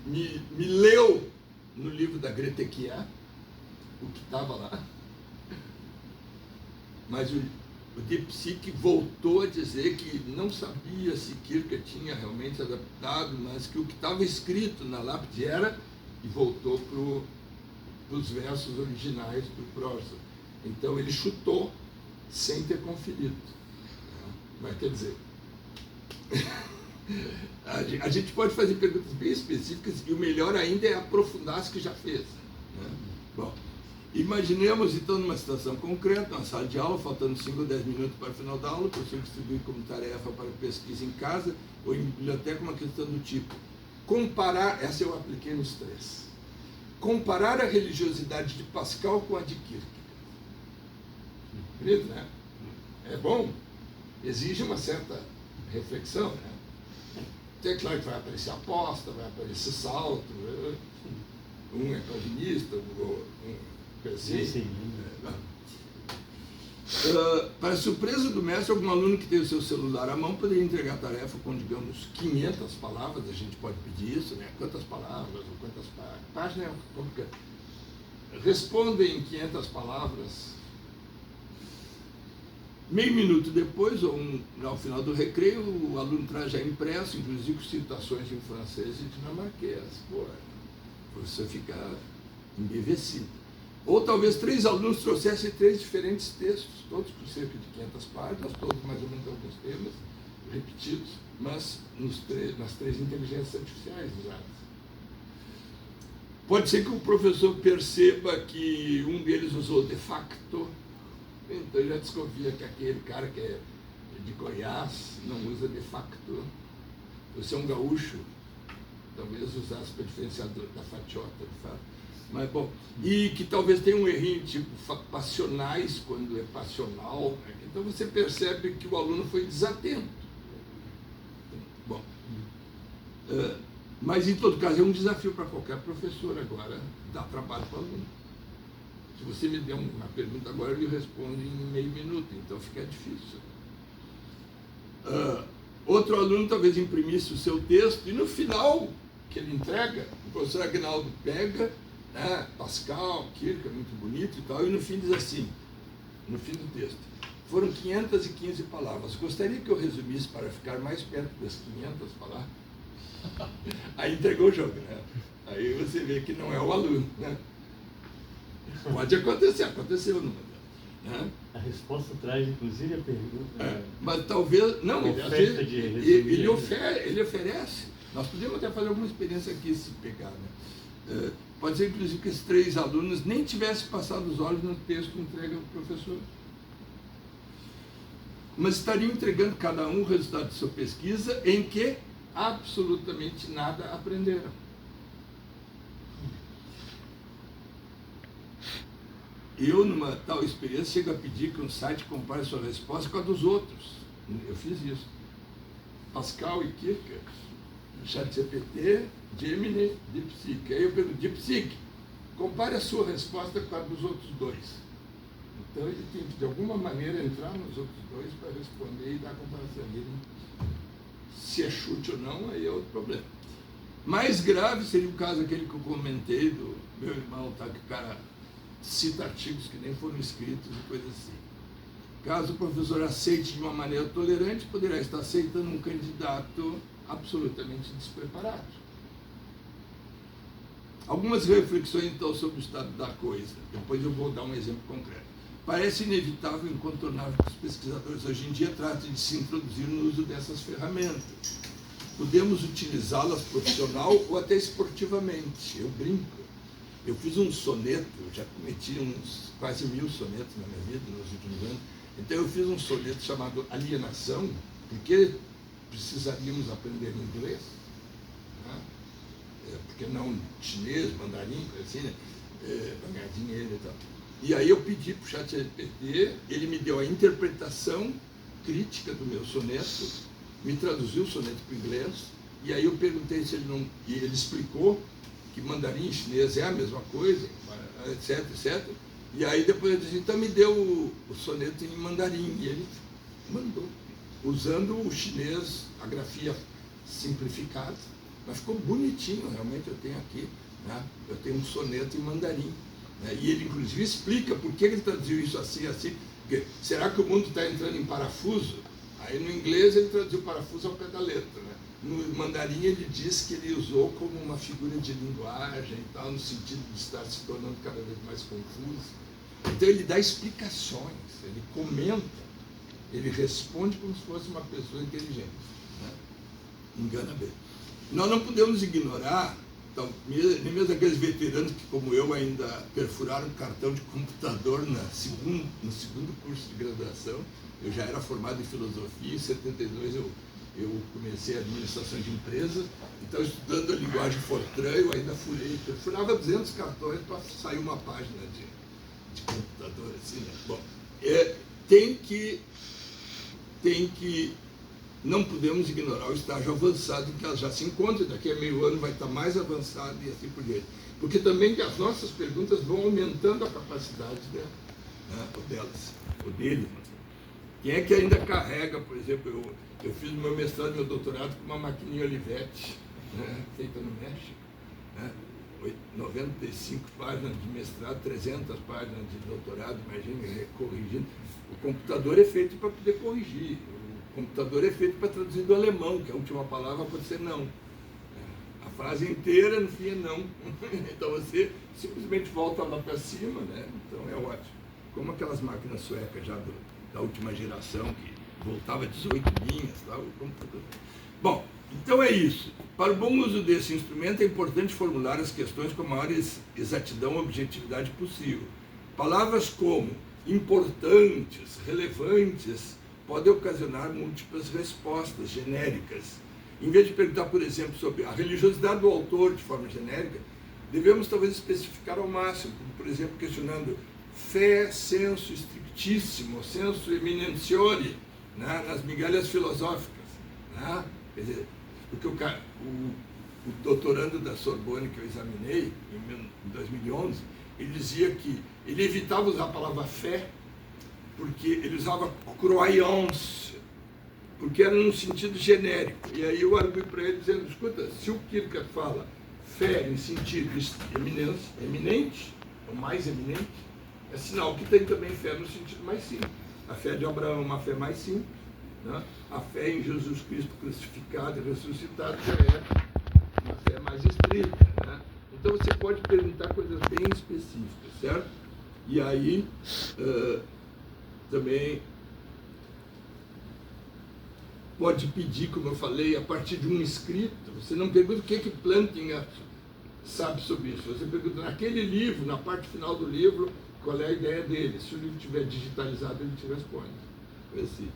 Speaker 2: Me leu no livro da Grete Kier o que estava lá. Mas o DeepSeek voltou a dizer que não sabia se Kierkegaard tinha realmente adaptado, mas que o que estava escrito na lápide era, e voltou para os versos originais do Brorson. Então ele chutou sem ter conferido. Mas quer dizer, a gente pode fazer perguntas bem específicas e o melhor ainda é aprofundar as que já fez. Né? Bom, imaginemos então numa situação concreta, uma sala de aula, faltando 5 ou 10 minutos para o final da aula, o professor distribui como tarefa para pesquisa em casa ou em biblioteca uma questão do tipo: comparar, essa eu apliquei nos 3, comparar a religiosidade de Pascal com a de Kierkegaard. Bonito, né? É bom, exige uma certa reflexão, né? Então, é claro que vai aparecer aposta, vai aparecer salto, um é calvinista, para surpresa do mestre, algum aluno que tem o seu celular à mão poderia entregar a tarefa com, digamos, 500 palavras, a gente pode pedir isso, né? Quantas palavras ou quantas páginas, responde em 500 palavras. Meio minuto depois, ou ao final do recreio, o aluno traz já impresso, inclusive com citações em francês e dinamarquês. Pô, o professor fica embevecido. Ou talvez 3 alunos trouxessem 3 diferentes textos, todos com cerca de 500 páginas, todos mais ou menos alguns temas repetidos, mas nas 3 inteligências artificiais usadas. Pode ser que o professor perceba que um deles usou de facto, então já desconfia que aquele cara que é de Goiás não usa de facto. Você é um gaúcho, talvez usasse para diferenciador da fatiota, de fato. Mas, bom, e que talvez tenha um errinho tipo passionais quando é passional, né? Então você percebe que o aluno foi desatento. Bom, mas em todo caso é um desafio para qualquer professor agora, dar trabalho para o aluno. Se você me der uma pergunta agora, eu lhe respondo em meio minuto, então fica difícil. Outro aluno talvez imprimisse o seu texto e no final que ele entrega, o professor Agnaldo pega, né, Pascal, Kierkegaard, muito bonito e tal, e no fim diz assim, no fim do texto: foram 515 palavras, gostaria que eu resumisse para ficar mais perto das 500 palavras. Aí entregou o jogo, né? Aí você vê que não é o aluno, né? Pode acontecer, aconteceu no modelo, né?
Speaker 1: A resposta traz, inclusive, a pergunta.
Speaker 2: Mas talvez. Não, ele oferece. Nós podemos até fazer alguma experiência aqui se pegar, né? Pode ser, inclusive, que esses 3 alunos nem tivessem passado os olhos no texto que entrega o professor. Mas estariam entregando cada um o resultado de sua pesquisa em que absolutamente nada aprenderam. Eu, numa tal experiência, chego a pedir que um site compare sua resposta com a dos outros. Eu fiz isso. Pascal e Kierkegaard, ChatGPT, Gemini, DeepSeek. Aí eu pergunto: DeepSeek, compare a sua resposta com a dos outros 2. Então ele tem que, de alguma maneira, entrar nos outros 2 para responder e dar a comparação. Ele, se é chute ou não, aí é outro problema. Mais grave seria o caso aquele que eu comentei do meu irmão, tá, que o cara cita artigos que nem foram escritos e coisas assim. Caso o professor aceite de uma maneira tolerante, poderá estar aceitando um candidato absolutamente despreparado. Algumas reflexões, então, sobre o estado da coisa. Depois eu vou dar um exemplo concreto. Parece inevitável e incontornável que os pesquisadores hoje em dia tratem de se introduzir no uso dessas ferramentas. Podemos utilizá-las profissional ou até esportivamente. Eu brinco. Eu fiz um soneto, já cometi uns quase 1000 sonetos na minha vida, nos últimos anos. Então eu fiz um soneto chamado Alienação, porque precisaríamos aprender inglês, né? Porque não chinês, mandarim, assim, né? Para ganhar dinheiro e tal. E aí eu pedi para o ChatGPT, ele me deu a interpretação crítica do meu soneto, me traduziu o soneto para o inglês, e aí eu perguntei se ele não... E ele explicou que mandarim e chinês é a mesma coisa, etc, etc. E aí depois eu disse, então me deu o soneto em mandarim, e ele mandou, usando o chinês, a grafia simplificada, mas ficou bonitinho, realmente eu tenho aqui, né? Eu tenho um soneto em mandarim, né? E ele inclusive explica por que ele traduziu isso assim, assim, porque será que o mundo está entrando em parafuso? Aí no inglês ele traduziu parafuso ao pé da letra, né? No mandarim ele diz que ele usou como uma figura de linguagem e tal, no sentido de estar se tornando cada vez mais confuso. Então ele dá explicações, ele comenta, ele responde como se fosse uma pessoa inteligente, né? Engana bem. Nós não podemos ignorar, então, nem mesmo aqueles veteranos que, como eu, ainda perfuraram cartão de computador no segundo curso de graduação. Eu já era formado em filosofia, em 72 eu comecei a administração de empresas, então estudando a linguagem Fortran, eu ainda perfurava 200 cartões para sair uma página de computador, assim, né? Bom, não podemos ignorar o estágio avançado em que elas já se encontram, daqui a meio ano vai estar mais avançado e assim por diante. Porque também as nossas perguntas vão aumentando a capacidade dela, né? O dele. Quem é que ainda carrega, por exemplo, eu fiz meu mestrado e meu doutorado com uma maquininha Olivetti, né? Feita no México, né? 95 páginas de mestrado, 300 páginas de doutorado, imagina, corrigindo. O computador é feito para poder corrigir. O computador é feito para traduzir do alemão, que a última palavra pode ser não. A frase inteira, no fim, é não. Então você simplesmente volta lá para cima, né? Então é ótimo. Como aquelas máquinas suecas já da última geração, que voltava 18 linhas, tal, o computador. Bom, então é isso. Para o bom uso desse instrumento é importante formular as questões com a maior exatidão e objetividade possível. Palavras como importantes, relevantes, podem ocasionar múltiplas respostas genéricas. Em vez de perguntar, por exemplo, sobre a religiosidade do autor de forma genérica, devemos talvez especificar ao máximo, como, por exemplo, questionando fé, senso strictissimo, senso eminentiore, né, nas migalhas filosóficas, né? Quer dizer, porque o doutorando da Sorbonne que eu examinei em 2011, ele dizia que ele evitava usar a palavra fé, porque ele usava croyance, porque era num sentido genérico. E aí eu arguí para ele dizendo, escuta, se o Kierkegaard fala fé em sentido eminente, ou mais eminente, é sinal que tem também fé no sentido mais simples. A fé de Abraão é uma fé mais simples, né? A fé em Jesus Cristo crucificado e ressuscitado já é uma fé mais estrita, né? Então você pode perguntar coisas bem específicas, certo? E aí também pode pedir, como eu falei, a partir de um escrito. Você não pergunta o que Plantinga sabe sobre isso. Você pergunta naquele livro, na parte final do livro, qual é a ideia dele. Se o livro estiver digitalizado, ele te responde. Assim.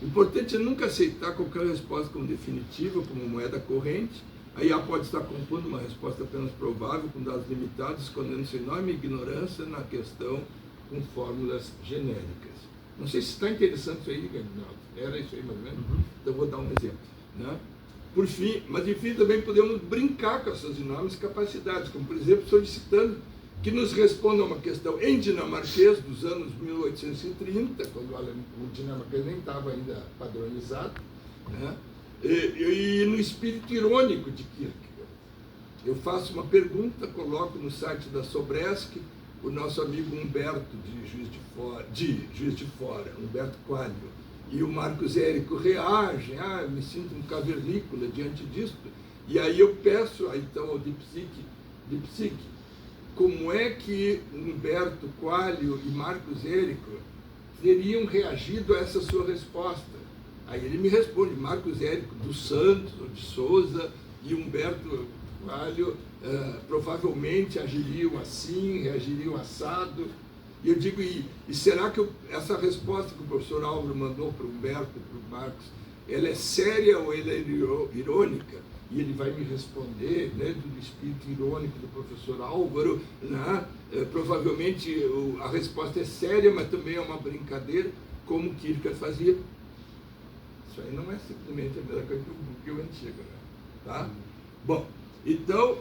Speaker 2: Importante é nunca aceitar qualquer resposta como definitiva, como moeda corrente. A IA pode estar compondo uma resposta apenas provável, com dados limitados, escondendo sua enorme ignorância na questão com fórmulas genéricas. Não sei se está interessante isso aí, Gabriel. Era isso aí, mais ou menos? Então, vou dar um exemplo, né? Por fim, mas enfim, também podemos brincar com essas enormes capacidades, como, por exemplo, solicitando que nos respondam uma questão em dinamarquês dos anos 1830, quando o dinamarquês nem estava ainda padronizado, né? E no espírito irônico de Kierkegaard. Eu faço uma pergunta, coloco no site da Sobresc, o nosso amigo Humberto, de Juiz de Fora, Humberto Quadro, e o Marcos Érico reagem, me sinto um cavernícola diante disso, e aí eu peço então ao DeepSeek, como é que Humberto Quadro e Marcos Érico teriam reagido a essa sua resposta? Aí ele me responde, Marcos Érico dos Santos, ou de Souza, e Humberto Quadro provavelmente agiriam assim, reagiriam assado. E eu digo, e será que essa resposta que o professor Álvaro mandou para o Humberto e para o Marcos, ela é séria ou ela é irônica? E ele vai me responder, né, do espírito irônico do professor Álvaro, né? Provavelmente a resposta é séria, mas também é uma brincadeira, como Kierkegaard fazia. Isso aí não é simplesmente a mesma coisa que o antigo, né? Tá? Bom, então,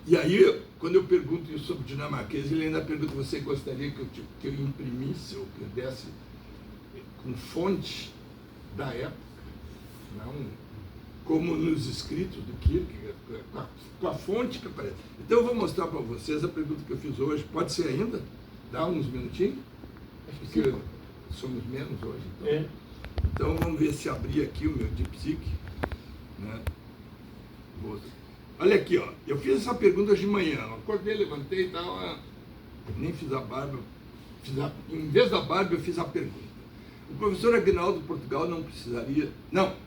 Speaker 2: e aí, quando eu pergunto isso sobre dinamarquês, ele ainda pergunta, você gostaria que eu imprimisse ou que eu desse com fonte da época, não, como nos escritos do Kierkegaard, com a fonte que aparece. Então eu vou mostrar para vocês a pergunta que eu fiz hoje. Pode ser ainda? Dá uns minutinhos? Porque somos menos hoje. Então, então vamos ver se abrir aqui o meu DeepSeek. Né? Olha aqui, ó. Eu fiz essa pergunta hoje de manhã. Eu acordei, levantei e tal. Nem fiz a barba. Em vez da barba, eu fiz a pergunta. O professor Aguinaldo Portugal não precisaria... Não!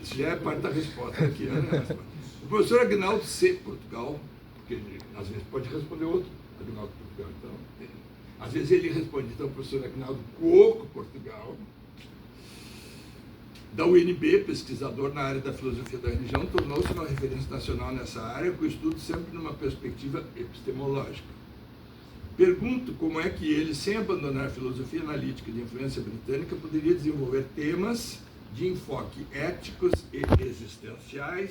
Speaker 2: Isso já é parte da resposta aqui, né? O professor Aguinaldo C. Portugal, porque às vezes pode responder outro Aguinaldo Portugal, então, às vezes ele responde, então, o professor Aguinaldo Coco Portugal, da UNB, pesquisador na área da filosofia da religião, tornou-se uma referência nacional nessa área, com estudo sempre numa perspectiva epistemológica. Pergunto como é que ele, sem abandonar a filosofia analítica de influência britânica, poderia desenvolver temas de enfoque éticos e existenciais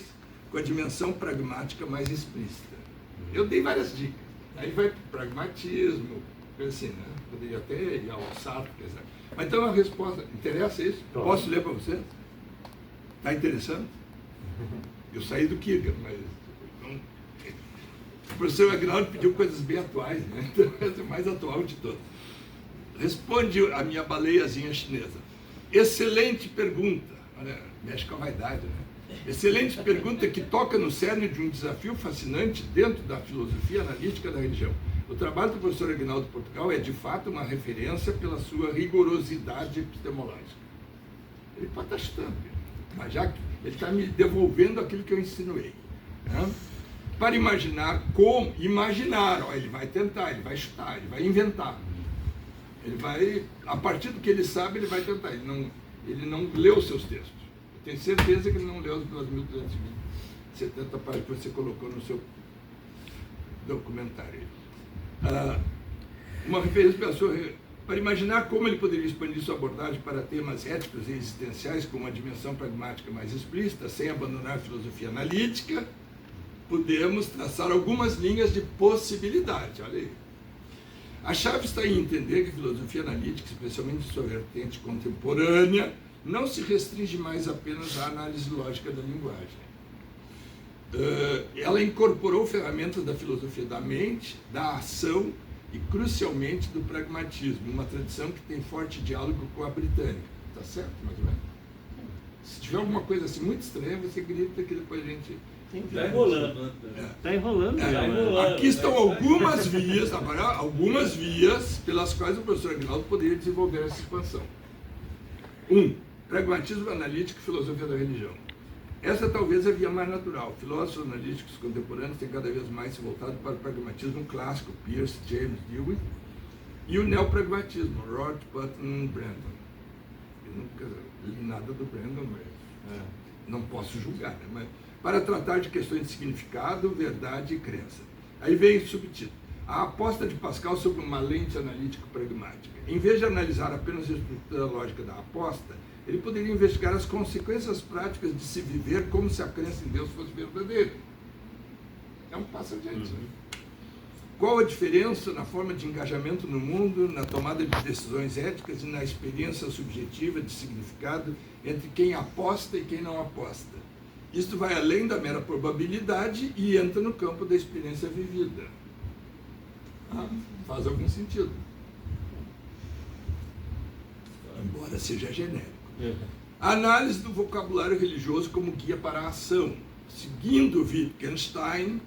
Speaker 2: com a dimensão pragmática mais explícita. Eu dei várias dicas. Aí vai para o pragmatismo, assim, né? Poderia até ir ao Sartre, mas então a resposta, interessa isso? Posso ler para você? Está interessante? Eu saí do Kierkegaard, mas não... O professor Aguinaldo pediu coisas bem atuais, né? Então essa é a mais atual de todas. Responde a minha baleiazinha chinesa. Excelente pergunta. Olha, mexe com a vaidade, né? Excelente pergunta que toca no cerne de um desafio fascinante dentro da filosofia analítica da religião. O trabalho do professor Aguinaldo Portugal é, de fato, uma referência pela sua rigorosidade epistemológica. Ele pode estar chutando, mas já que ele está me devolvendo aquilo que eu insinuei. Né? Para imaginar como... Imaginar, ó, ele vai tentar, ele vai chutar, ele vai inventar. Ele vai, a partir do que ele sabe, ele vai tentar. Ele não leu os seus textos. Eu tenho certeza que ele não leu as 2.270 páginas que você colocou no seu documentário. Uma referência para imaginar como ele poderia expandir sua abordagem para temas éticos e existenciais com uma dimensão pragmática mais explícita, sem abandonar a filosofia analítica, podemos traçar algumas linhas de possibilidade. Olha aí. A chave está em entender que a filosofia analítica, especialmente sua vertente contemporânea, não se restringe mais apenas à análise lógica da linguagem. Ela incorporou ferramentas da filosofia da mente, da ação e, crucialmente, do pragmatismo, uma tradição que tem forte diálogo com a britânica. Está certo, mais ou menos? Se tiver alguma coisa assim muito estranha, você grita que depois a gente...
Speaker 3: Está enrolando.
Speaker 1: Está enrolando já.
Speaker 2: Aqui estão algumas vias, agora algumas vias pelas quais o professor Aguinaldo poderia desenvolver essa expansão. 1. Pragmatismo analítico e filosofia da religião. Essa talvez é a via mais natural. Filósofos analíticos contemporâneos têm cada vez mais se voltado para o pragmatismo clássico, Peirce, James, Dewey, e o neopragmatismo, Roth, Putnam, Brandon. Eu nunca li nada do Brandon, mas não posso julgar, né? Mas para tratar de questões de significado, verdade e crença. Aí vem o subtítulo. A aposta de Pascal sobre uma lente analítico-pragmática. Em vez de analisar apenas a estrutura lógica da aposta, ele poderia investigar as consequências práticas de se viver como se a crença em Deus fosse verdadeira. É um passo adiante. Né? Qual a diferença na forma de engajamento no mundo, na tomada de decisões éticas e na experiência subjetiva de significado entre quem aposta e quem não aposta? Isto vai além da mera probabilidade e entra no campo da experiência vivida. Faz algum sentido. Embora seja genérico. A análise do vocabulário religioso como guia para a ação. Seguindo Wittgenstein,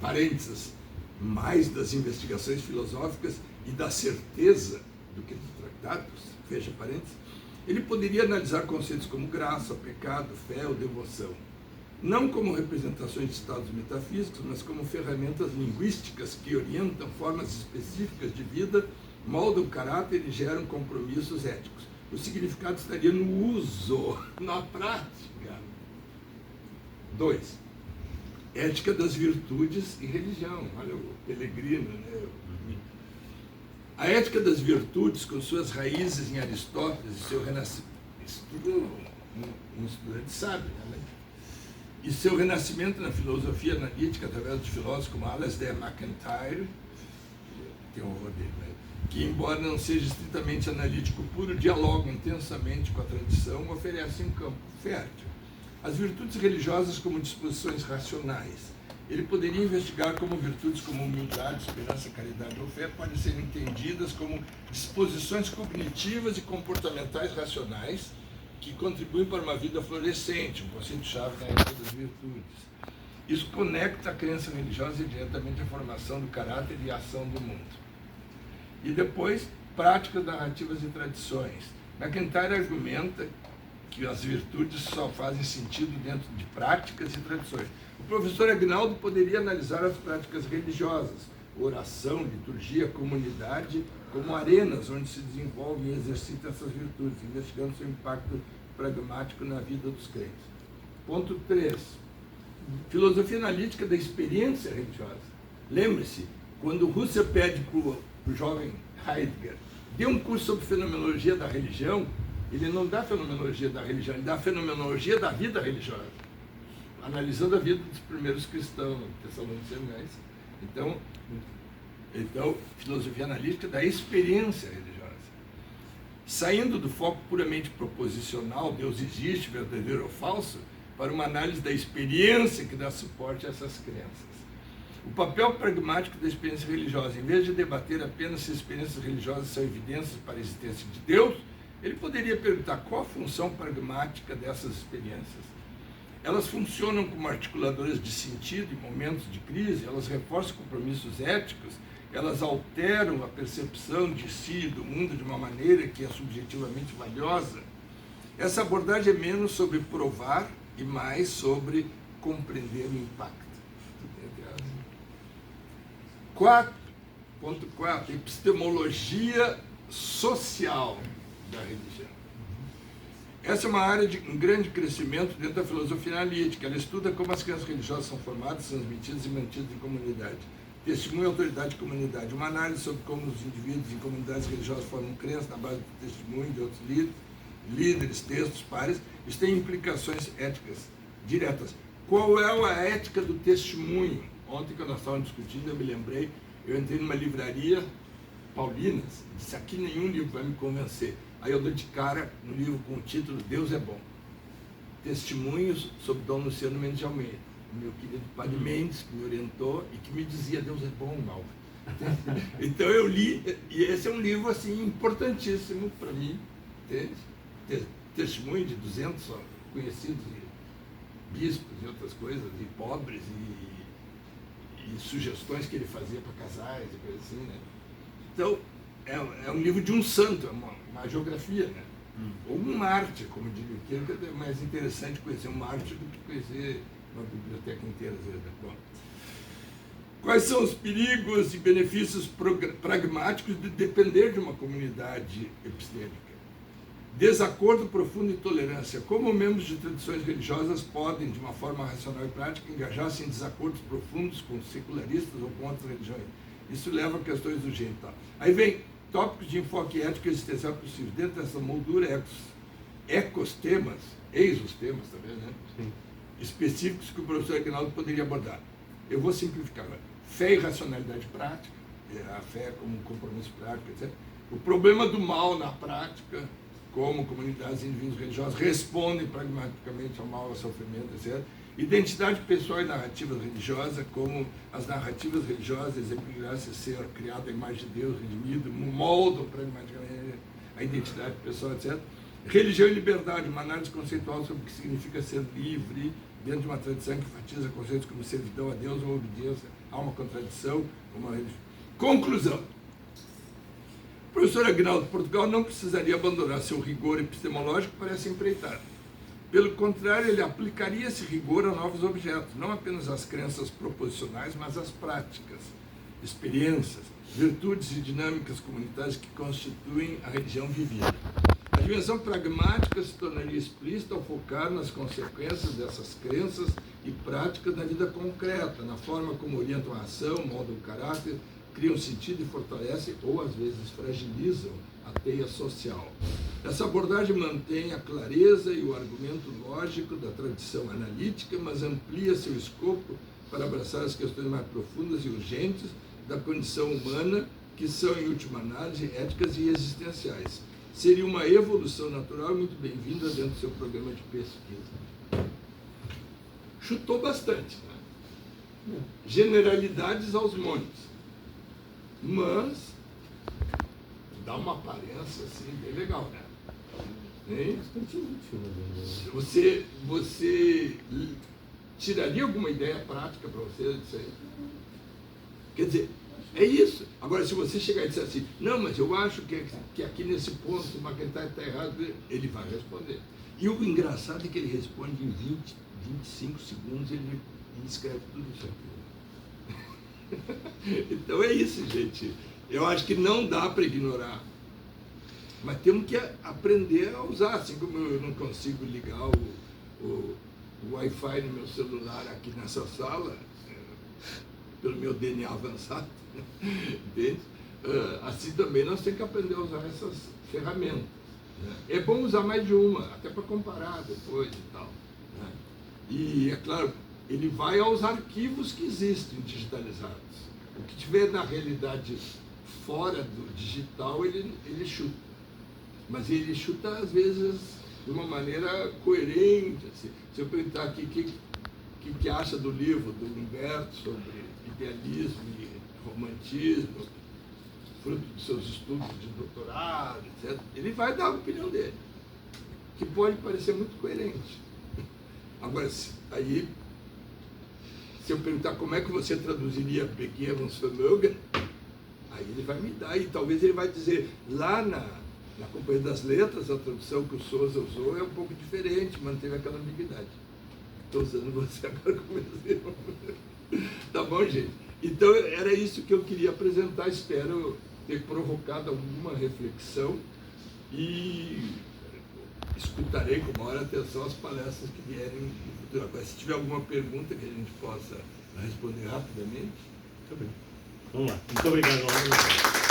Speaker 2: parênteses, mais das investigações filosóficas e da certeza do que dos tratados, fecha parênteses, ele poderia analisar conceitos como graça, pecado, fé ou devoção. não como representações de estados metafísicos, mas como ferramentas linguísticas que orientam formas específicas de vida, moldam o caráter e geram compromissos éticos. O significado estaria no uso, na prática. 2. Ética das virtudes e religião. Olha o Pellegrino, né? A ética das virtudes, com suas raízes em Aristóteles e seu renascimento, um estudante sábio, né? E seu renascimento na filosofia analítica através de filósofos como Alasdair MacIntyre, tem horror dele, né? Que, embora não seja estritamente analítico puro, dialoga intensamente com a tradição, oferece um campo fértil. As virtudes religiosas como disposições racionais. Ele poderia investigar como virtudes como humildade, esperança, caridade ou fé podem ser entendidas como disposições cognitivas e comportamentais racionais que contribuem para uma vida florescente, um conceito-chave na ética das virtudes. Isso conecta a crença religiosa diretamente à formação do caráter e ação do mundo. E depois, práticas, narrativas e tradições. MacIntyre argumenta que as virtudes só fazem sentido dentro de práticas e tradições. O professor Aguinaldo poderia analisar as práticas religiosas, oração, liturgia, comunidade, como arenas onde se desenvolvem e exercitam essas virtudes, investigando seu impacto pragmático na vida dos crentes. Ponto 3. Filosofia analítica da experiência religiosa. Lembre-se, quando Husserl pede para o jovem Heidegger dê um curso sobre fenomenologia da religião, ele não dá fenomenologia da religião, ele dá fenomenologia da vida religiosa, analisando a vida dos primeiros cristãos, tessalonicenses. Então, filosofia analítica da experiência religiosa. Saindo do foco puramente proposicional, Deus existe, verdadeiro ou falso, para uma análise da experiência que dá suporte a essas crenças. O papel pragmático da experiência religiosa, em vez de debater apenas se experiências religiosas são evidências para a existência de Deus, ele poderia perguntar qual a função pragmática dessas experiências. Elas funcionam como articuladoras de sentido em momentos de crise, elas reforçam compromissos éticos, elas alteram a percepção de si e do mundo de uma maneira que é subjetivamente valiosa. Essa abordagem é menos sobre provar e mais sobre compreender o impacto. 4.4. Epistemologia social da religião. Essa é uma área de um grande crescimento dentro da filosofia analítica. Ela estuda como as crenças religiosas são formadas, transmitidas e mantidas em comunidade. Testemunho, autoridade e comunidade. Uma análise sobre como os indivíduos em comunidades religiosas formam crenças na base do testemunho de outros líderes, textos, pares. Isso tem implicações éticas diretas. Qual é a ética do testemunho? Ontem, quando nós estávamos discutindo, eu me lembrei, eu entrei numa livraria, Paulinas, disse, aqui nenhum livro vai me convencer. Aí eu dou de cara no livro com o título Deus é Bom. Testemunhos sobre Dom Luciano Mendes de Almeida, meu querido Padre Mendes, que me orientou e que me dizia Deus é bom, Malva. Então eu li, e esse é um livro assim importantíssimo para mim, entende? Testemunho de 200 conhecidos bispos e outras coisas, e pobres, e sugestões que ele fazia para casais e coisas assim, né? Então, é um livro de um santo, é uma geografia, né? Ou um mártir, como diria o Kierkegaard, é mais interessante conhecer um mártir do que conhecer uma biblioteca inteira, às vezes. Bom, quais são os perigos e benefícios pragmáticos de depender de uma comunidade epistêmica? Desacordo profundo e intolerância. Como membros de tradições religiosas podem, de uma forma racional e prática, engajar-se em desacordos profundos com secularistas ou com outras religiões? Isso leva a questões urgentes. Tá? Aí vem tópicos de enfoque ético existencial possível. Dentro dessa moldura, ecostemas, exostemas também, né? Sim. Específicos que o professor Aguinaldo poderia abordar. Eu vou simplificar agora. Fé e racionalidade prática, a fé como um compromisso prático, etc. O problema do mal na prática, como comunidades e indivíduos religiosos respondem pragmaticamente ao mal, ao sofrimento, etc. Identidade pessoal e narrativas religiosas, como as narrativas religiosas exemplificassem ser criado a imagem de Deus, redimido, moldam pragmaticamente a identidade pessoal, etc. Religião e liberdade, uma análise conceitual sobre o que significa ser livre, dentro de uma tradição que enfatiza conceitos como servidão a Deus ou obediência. Há uma contradição, uma religião. Conclusão. O professor Aguinaldo, Portugal não precisaria abandonar seu rigor epistemológico para essa empreitada. Pelo contrário, ele aplicaria esse rigor a novos objetos, não apenas às crenças proposicionais, mas às práticas, experiências, virtudes e dinâmicas comunitárias que constituem a religião vivida. A dimensão pragmática se tornaria explícita ao focar nas consequências dessas crenças e práticas na vida concreta, na forma como orientam a ação, moldam o caráter, criam sentido e fortalecem, ou às vezes fragilizam, a teia social. Essa abordagem mantém a clareza e o argumento lógico da tradição analítica, mas amplia seu escopo para abraçar as questões mais profundas e urgentes da condição humana, que são, em última análise, éticas e existenciais. Seria uma evolução natural e muito bem-vinda dentro do seu programa de pesquisa. Chutou bastante, né? Generalidades aos montes, mas dá uma aparência assim bem legal, né? Hein? Você tiraria alguma ideia prática para você disso aí? Quer dizer, é isso. Agora, se você chegar e disser assim, não, mas eu acho que aqui nesse ponto o Maquetai está errado, ele vai responder. E o engraçado é que ele responde em 20, 25 segundos, ele escreve tudo isso aqui. Então é isso, gente. Eu acho que não dá para ignorar. Mas temos que aprender a usar, assim como eu não consigo ligar o Wi-Fi no meu celular aqui nessa sala, pelo meu DNA avançado, entende? Assim também nós temos que aprender a usar essas ferramentas. Né? É bom usar mais de uma, até para comparar depois e tal. Né? E, é claro, ele vai aos arquivos que existem digitalizados. O que tiver na realidade fora do digital, ele chuta. Mas ele chuta, às vezes, de uma maneira coerente. Assim. Se eu perguntar aqui o que acha do livro do Humberto sobre idealismo e romantismo, fruto dos seus estudos de doutorado, etc., ele vai dar a opinião dele, que pode parecer muito coerente. Agora, se eu perguntar como é que você traduziria Beguenos Vermögen, aí ele vai me dar, e talvez ele vai dizer, lá na Companhia das Letras, a tradução que o Souza usou é um pouco diferente, manteve aquela ambiguidade. Estou usando você agora como exemplo. Tá bom, gente? Então, era isso que eu queria apresentar. Espero ter provocado alguma reflexão e escutarei com maior atenção as palestras que vierem no futuro. Agora, se tiver alguma pergunta que a gente possa responder rapidamente.
Speaker 1: Muito bem. Vamos lá. Muito obrigado.